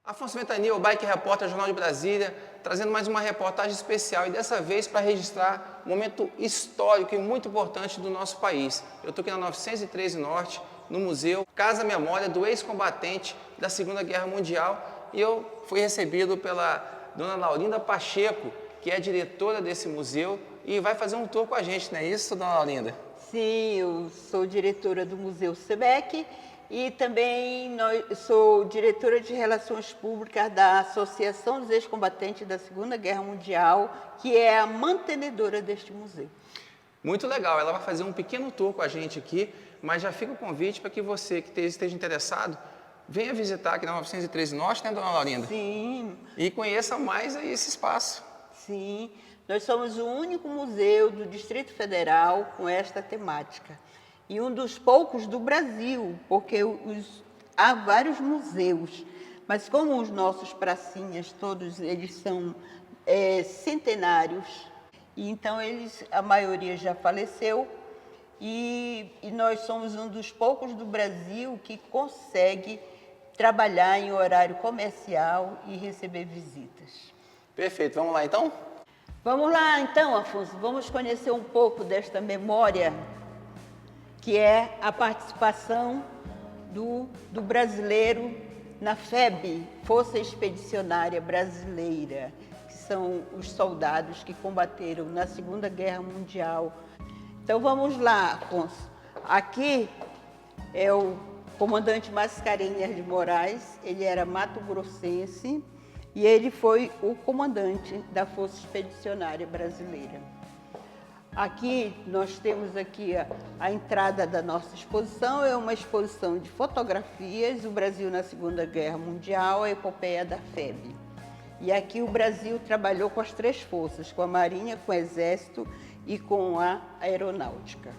Afonso Ventania, o Bike Repórter, Jornal de Brasília, trazendo mais uma reportagem especial e dessa vez para registrar um momento histórico e muito importante do nosso país. Eu estou aqui na 913 Norte, no Museu Casa Memória do ex-combatente da Segunda Guerra Mundial, e eu fui recebido pela dona Laurinda Pacheco, que é diretora desse museu e vai fazer um tour com a gente, não é isso, dona Laurinda? Sim, eu sou diretora do Museu SEBEC e também sou diretora de Relações Públicas da Associação dos Ex-Combatentes da Segunda Guerra Mundial, que é a mantenedora deste museu. Muito legal, ela vai fazer um pequeno tour com a gente aqui, mas já fica o convite para que você que esteja interessado, venha visitar aqui na 913 Norte, né, dona Laurinda? Sim. E conheça mais aí esse espaço. Sim, nós somos o único museu do Distrito Federal com esta temática. E um dos poucos do Brasil, porque há vários museus, mas como os nossos pracinhas, todos eles são centenários, e então a maioria já faleceu, e nós somos um dos poucos do Brasil que consegue trabalhar em horário comercial e receber visitas. Perfeito, vamos lá então? Vamos lá então, Afonso, vamos conhecer um pouco desta memória, que é a participação do brasileiro na FEB, Força Expedicionária Brasileira, que são os soldados que combateram na Segunda Guerra Mundial. Então vamos lá, Afonso. Aqui é o comandante Mascarenhas de Moraes, ele era mato-grossense, e ele foi o comandante da Força Expedicionária Brasileira. Aqui nós temos aqui a entrada da nossa exposição, é uma exposição de fotografias, o Brasil na Segunda Guerra Mundial, a epopeia da FEB. E aqui o Brasil trabalhou com as três forças, com a Marinha, com o Exército e com a Aeronáutica.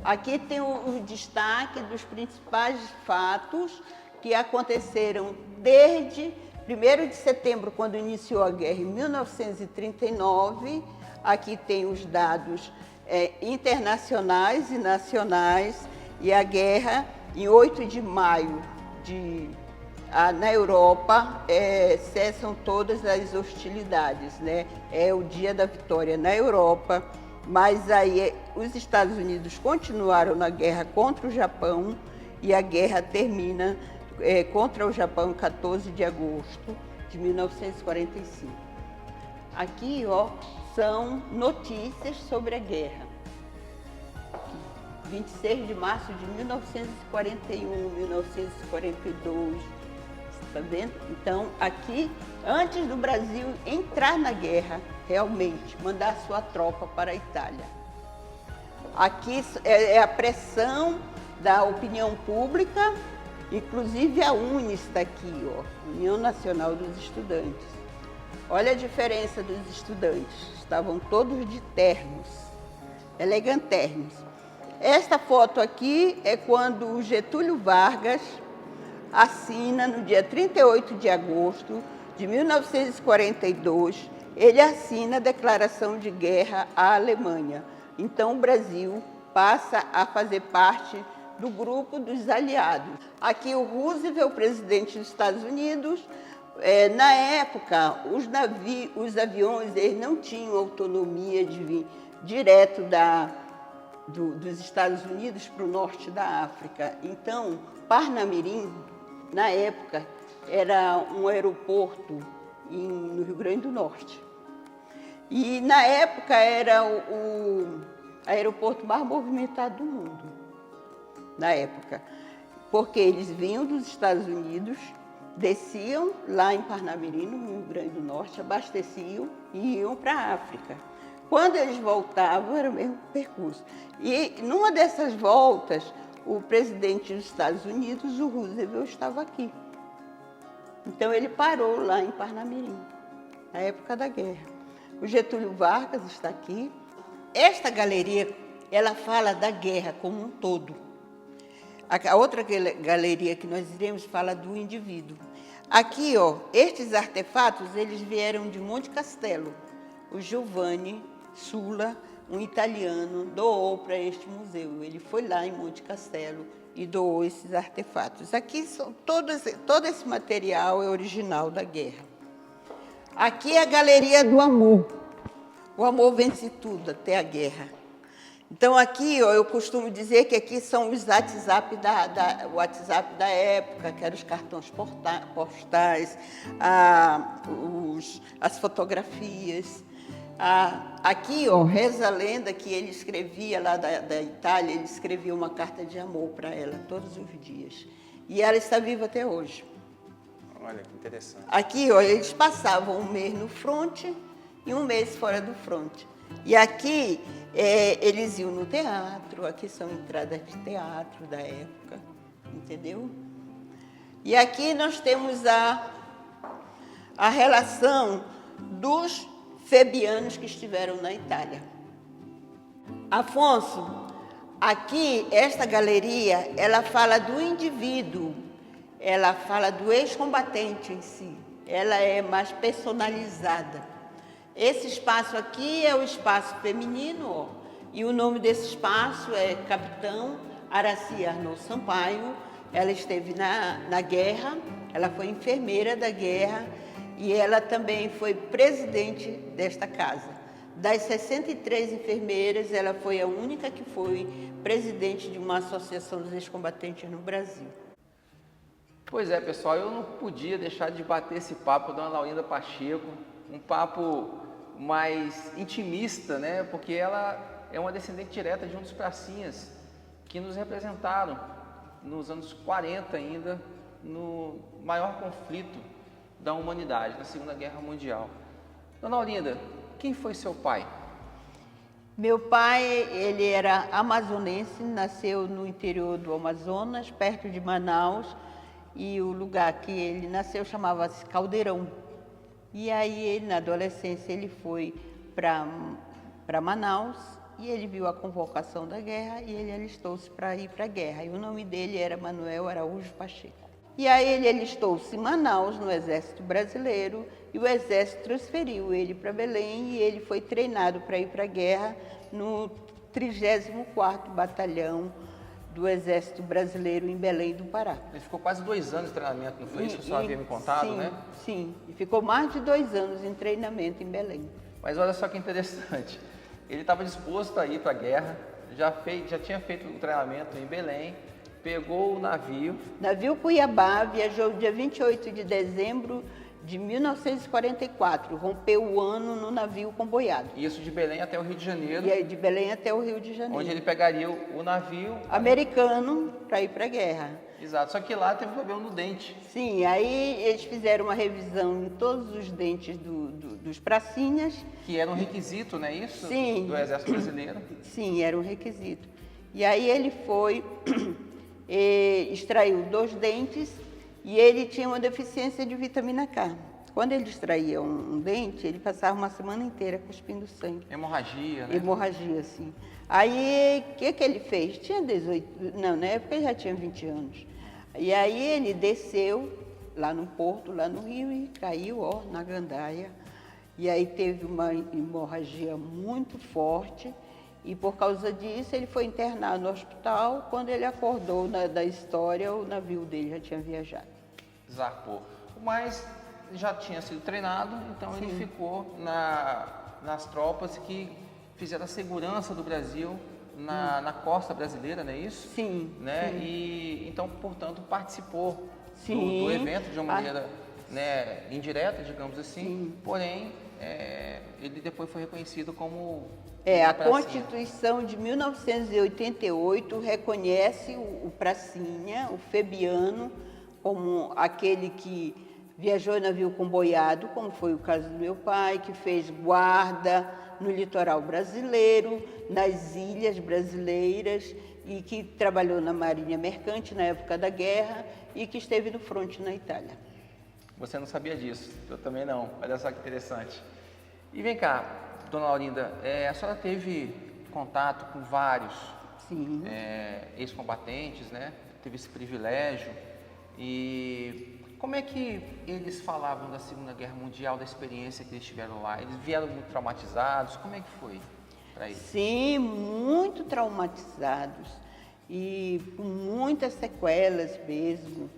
Aqui tem o destaque dos principais fatos que aconteceram desde 1º de setembro, quando iniciou a guerra, em 1939, aqui tem os dados internacionais e nacionais, e a guerra, em 8 de maio, na Europa, cessam todas as hostilidades, né? É o dia da vitória na Europa, mas aí os Estados Unidos continuaram na guerra contra o Japão, e a guerra termina contra o Japão, 14 de agosto de 1945. Aqui, são notícias sobre a guerra. 26 de março de 1941, 1942, está vendo? Então, aqui, antes do Brasil entrar na guerra, realmente, mandar sua tropa para a Itália. Aqui é a pressão da opinião pública. Inclusive a UNE está aqui, União Nacional dos Estudantes. Olha a diferença dos estudantes, estavam todos de ternos, elegantérrimos. Esta foto aqui é quando o Getúlio Vargas assina, no dia 38 de agosto de 1942, ele assina a declaração de guerra à Alemanha. Então o Brasil passa a fazer parte do grupo dos aliados. Aqui o Roosevelt, presidente dos Estados Unidos, na época os aviões eles não tinham autonomia de vir direto dos Estados Unidos para o norte da África. Então, Parnamirim, na época, era um aeroporto no Rio Grande do Norte. E na época era o aeroporto mais movimentado do mundo. Na época, porque eles vinham dos Estados Unidos, desciam lá em Parnamirim, no Rio Grande do Norte, abasteciam e iam para a África. Quando eles voltavam, era o mesmo percurso. E numa dessas voltas, o presidente dos Estados Unidos, o Roosevelt, estava aqui. Então ele parou lá em Parnamirim, na época da guerra. O Getúlio Vargas está aqui. Esta galeria, ela fala da guerra como um todo. A outra galeria que nós iremos fala do indivíduo. Aqui, estes artefatos, eles vieram de Monte Castelo. O Giovanni Sulla, um italiano, doou para este museu. Ele foi lá em Monte Castelo e doou esses artefatos. Aqui são todo esse material é original da guerra. Aqui é a Galeria do Amor. O amor vence tudo, até a guerra. Então aqui, ó, eu costumo dizer que aqui são os WhatsApp WhatsApp da época, que eram os cartões postais, as fotografias. Aqui, ó, reza a lenda que ele escrevia lá da Itália, ele escrevia uma carta de amor para ela todos os dias. E ela está viva até hoje. Olha, que interessante. Aqui, ó, eles passavam um mês no fronte e um mês fora do fronte. E aqui, eles iam no teatro, aqui são entradas de teatro da época, entendeu? E aqui nós temos a relação dos febianos que estiveram na Itália. Afonso, aqui, esta galeria, ela fala do indivíduo, ela fala do ex-combatente em si, ela é mais personalizada. Esse espaço aqui é o espaço feminino, ó, e o nome desse espaço é Capitão Araci Arnaud Sampaio. Ela esteve na guerra, ela foi enfermeira da guerra e ela também foi presidente desta casa. Das 63 enfermeiras, ela foi a única que foi presidente de uma associação dos ex-combatentes no Brasil. Pois é, pessoal, eu não podia deixar de bater esse papo com a Dona Laurinda Pacheco, um papo mais intimista, né? Porque ela é uma descendente direta de um dos pracinhas que nos representaram nos anos 40 ainda, no maior conflito da humanidade, na Segunda Guerra Mundial. Dona Laurinda, quem foi seu pai? Meu pai, ele era amazonense, nasceu no interior do Amazonas, perto de Manaus, e o lugar que ele nasceu chamava-se Caldeirão. E aí, na adolescência, ele foi para Manaus e ele viu a convocação da guerra e ele alistou-se para ir para a guerra. E o nome dele era Manuel Araújo Pacheco. E aí ele alistou-se em Manaus, no Exército Brasileiro, e o Exército transferiu ele para Belém e ele foi treinado para ir para a guerra no 34º Batalhão do Exército Brasileiro em Belém do Pará. Ele ficou quase 2 anos de treinamento, não foi isso que a senhora havia me contado, sim, né? Sim, e ficou mais de 2 anos em treinamento em Belém. Mas olha só que interessante, ele estava disposto a ir para a guerra, já tinha feito o treinamento em Belém, pegou o navio... Navio Cuiabá, viajou dia 28 de dezembro de 1944, rompeu o ano no navio comboiado. Isso de Belém até o Rio de Janeiro. E aí de Belém até o Rio de Janeiro. Onde ele pegaria o navio... americano para ir para a guerra. Exato, só que lá teve um problema no dente. Sim, aí eles fizeram uma revisão em todos os dentes dos pracinhas. Que era um requisito, não é isso? Sim. Do Exército Brasileiro. Sim, era um requisito. E aí ele foi, extraiu 2 dentes e ele tinha uma deficiência de vitamina K. Quando ele extraía um dente, ele passava uma semana inteira cuspindo sangue. Hemorragia, né? Hemorragia, sim. Aí, o que ele fez? Tinha 18... Não, na época ele já tinha 20 anos. E aí ele desceu lá no porto, lá no Rio, e caiu, ó, na gandaia. E aí teve uma hemorragia muito forte. E por causa disso, ele foi internado no hospital. Quando ele acordou da história, o navio dele já tinha viajado. Zarpou. Mas já tinha sido treinado, então Sim. ele ficou nas tropas que fizeram a segurança do Brasil na costa brasileira, não é isso? Sim. Né? Sim. E então, portanto, participou Sim. do evento de uma maneira né, indireta, digamos assim. Sim. Porém, ele depois foi reconhecido como... A Constituição de 1988 reconhece o pracinha, o febiano, como aquele que viajou em navio comboiado, como foi o caso do meu pai, que fez guarda no litoral brasileiro, nas ilhas brasileiras, e que trabalhou na Marinha Mercante na época da guerra e que esteve no fronte na Itália. Você não sabia disso, eu também não, olha só que interessante. E vem cá, Dona Laurinda, a senhora teve contato com vários ex-combatentes, né? Teve esse privilégio. E como é que eles falavam da Segunda Guerra Mundial, da experiência que eles tiveram lá? Eles vieram muito traumatizados? Como é que foi para eles? Sim, muito traumatizados. e com muitas sequelas mesmo.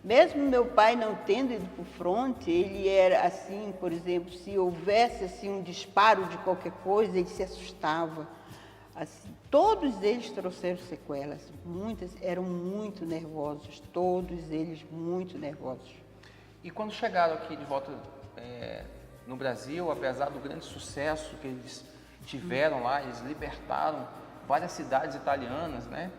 Mesmo meu pai não tendo ido para o fronte, ele era assim, por exemplo, se houvesse assim, um disparo de qualquer coisa, ele se assustava. Assim, todos eles trouxeram sequelas, eram muito nervosos, todos eles muito nervosos. E quando chegaram aqui de volta no Brasil, apesar do grande sucesso que eles tiveram lá, eles libertaram várias cidades italianas, né?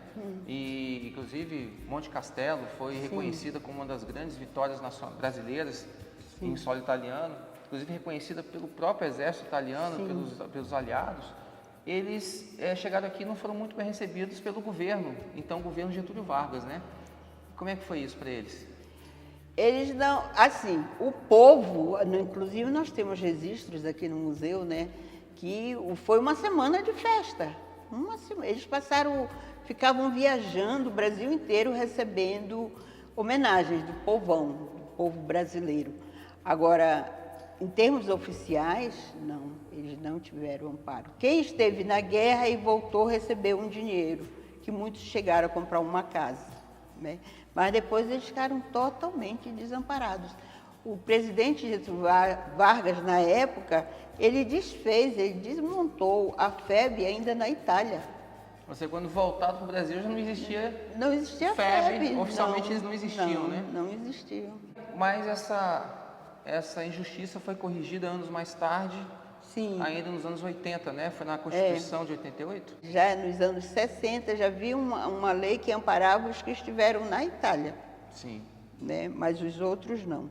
E inclusive Monte Castelo foi reconhecida como uma das grandes vitórias brasileiras em solo italiano, inclusive reconhecida pelo próprio exército italiano, pelos aliados. Eles chegaram aqui e não foram muito bem recebidos pelo governo, então o governo Getúlio Vargas, né? Como é que foi isso para eles? Eles não, assim, o povo, inclusive nós temos registros aqui no museu, né? Que foi uma semana de festa. Eles ficavam viajando o Brasil inteiro recebendo homenagens do povão, do povo brasileiro. Agora, em termos oficiais, não, eles não tiveram amparo. Quem esteve na guerra e voltou recebeu um dinheiro, que muitos chegaram a comprar uma casa, né? Mas depois eles ficaram totalmente desamparados. O presidente Getúlio Vargas, na época, ele desmontou a FEB ainda na Itália. Você, quando voltaram para o Brasil, já não existia... Não existia FEB. Oficialmente eles não existiam, né? Não existiam. Mas essa injustiça foi corrigida anos mais tarde, sim, ainda nos anos 80, né? Foi na Constituição de 88? Já nos anos 60 já havia uma lei que amparava os que estiveram na Itália. Sim. Né? Mas os outros não.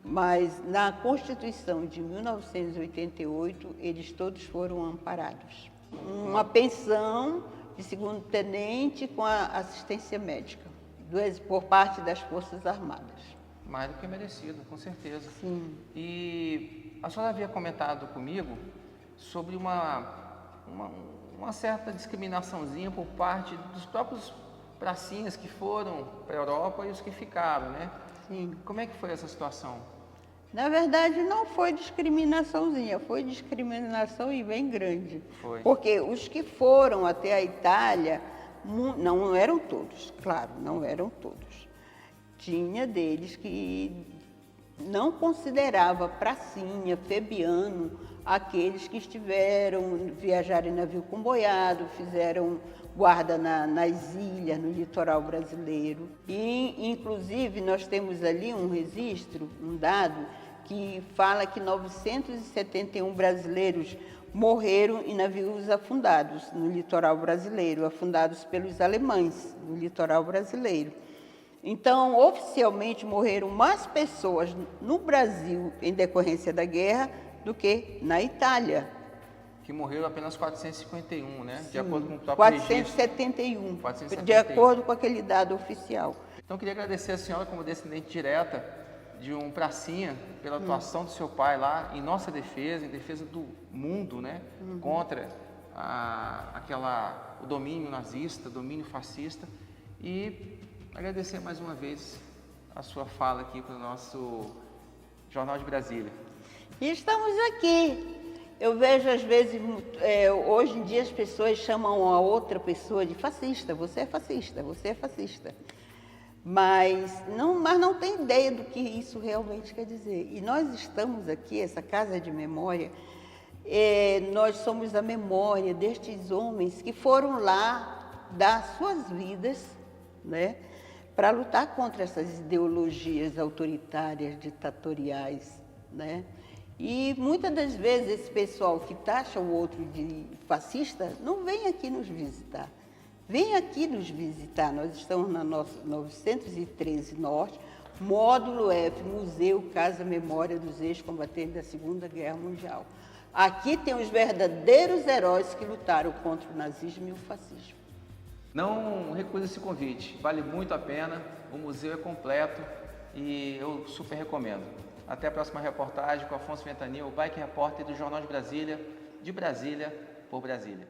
Mas na Constituição de 1988, eles todos foram amparados. Uma pensão de segundo-tenente com a assistência médica, por parte das Forças Armadas. Mais do que merecido, com certeza. Sim. E a senhora havia comentado comigo sobre uma certa discriminaçãozinha por parte dos próprios pracinhas que foram para a Europa e os que ficaram, né? Sim. Como é que foi essa situação? Na verdade, não foi discriminaçãozinha, foi discriminação e bem grande. Foi. Porque os que foram até a Itália, não eram todos, claro, não eram todos. Tinha deles que não considerava pracinha, febiano, aqueles que viajaram em navio comboiado, fizeram guarda nas ilhas, no litoral brasileiro. E, inclusive, nós temos ali um registro, um dado, que fala que 971 brasileiros morreram em navios afundados no litoral brasileiro, afundados pelos alemães no litoral brasileiro. Então, oficialmente, morreram mais pessoas no Brasil em decorrência da guerra do que na Itália. Que morreram apenas 451, né? Sim, de acordo com o próprio 471, 471, de acordo com aquele dado oficial. Então, eu queria agradecer a senhora como descendente direta de um pracinha pela atuação do seu pai lá em nossa defesa, em defesa do mundo, né? Contra o domínio nazista, domínio fascista. E agradecer mais uma vez a sua fala aqui para o nosso Jornal de Brasília. E estamos aqui. Eu vejo às vezes, hoje em dia as pessoas chamam a outra pessoa de fascista. Você é fascista, você é fascista. Mas não tem ideia do que isso realmente quer dizer. E nós estamos aqui, essa Casa de Memória, nós somos a memória destes homens que foram lá dar suas vidas, né, para lutar contra essas ideologias autoritárias, ditatoriais, né? E muitas das vezes esse pessoal que taxa o outro de fascista não vem aqui nos visitar. Vem aqui nos visitar. Nós estamos na nossa 913 Norte, módulo F, Museu Casa Memória dos Ex-Combatentes da Segunda Guerra Mundial. Aqui tem os verdadeiros heróis que lutaram contra o nazismo e o fascismo. Não recuse esse convite, vale muito a pena, o museu é completo e eu super recomendo. Até a próxima reportagem com Afonso Ventania, o Bike Repórter do Jornal de Brasília, por Brasília.